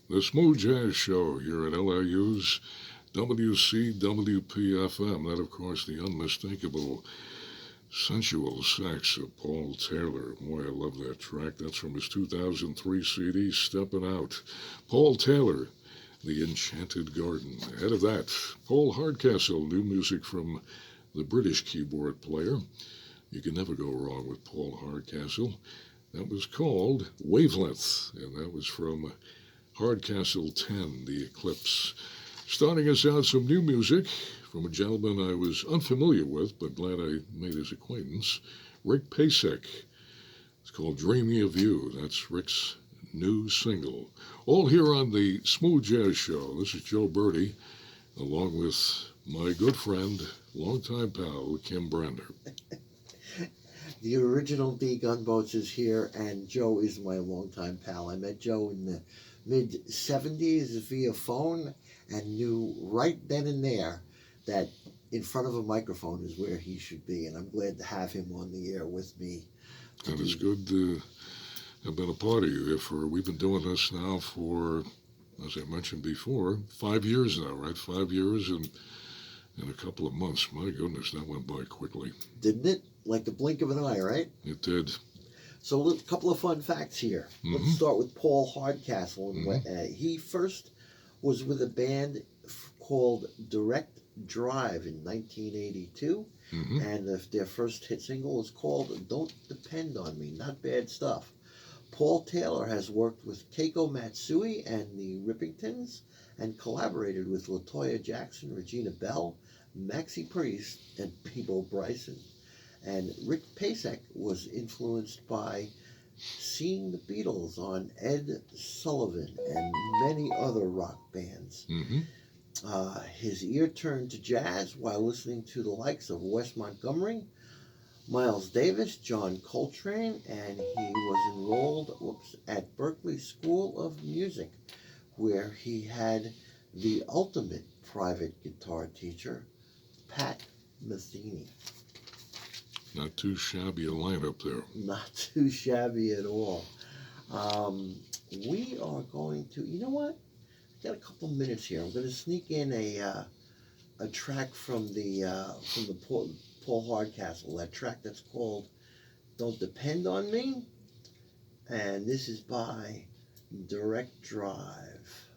The Smooth Jazz Show here at LIU's WCWP FM. That, of course, the unmistakable sensual sax of Paul Taylor. Boy, I love that track. That's from his 2003 CD, Steppin' Out. Paul Taylor, The Enchanted Garden. Ahead of that, Paul Hardcastle, new music from the British keyboard player. You can never go wrong with Paul Hardcastle. That was called Wavelength, and that was from Hardcastle 10, The Eclipse. Starting us out, some new music from a gentleman I was unfamiliar with, but glad I made his acquaintance, Rick Pasek. It's called Dreaming of You. That's Rick's new single. All here on the Smooth Jazz Show. This is Joe Bertie, along with my good friend, longtime pal, Kim Brander. The original D Gunboats is here, and Joe is my longtime pal. I met Joe in the mid-'70s via phone and knew right then and there that in front of a microphone is where he should be, and I'm glad to have him on the air with me. And it's good to have been a part of you. We've been doing this now for, as I mentioned before, 5 years now, right? 5 years and in a couple of months. My goodness, that went by quickly. Didn't it? Like the blink of an eye, right? It did. So a couple of fun facts here. Let's start with Paul Hardcastle. He first was with a band called Direct Drive in 1982, and their first hit single was called Don't Depend on Me. Not bad stuff. Paul Taylor has worked with Keiko Matsui and the Rippingtons and collaborated with LaToya Jackson, Regina Bell, Maxie Priest, and Peebo Bryson. And Rick Pasek was influenced by seeing the Beatles on Ed Sullivan and many other rock bands. His ear turned to jazz while listening to the likes of Wes Montgomery, Miles Davis, John Coltrane, and he was enrolled at Berklee School of Music, where he had the ultimate private guitar teacher, Pat Metheny. Not too shabby a lineup there. Not too shabby at all. We are going to, you know what? I've got a couple minutes here. I'm going to sneak in a track from the Paul Hardcastle. That track that's called "Don't Depend on Me," and this is by Direct Drive.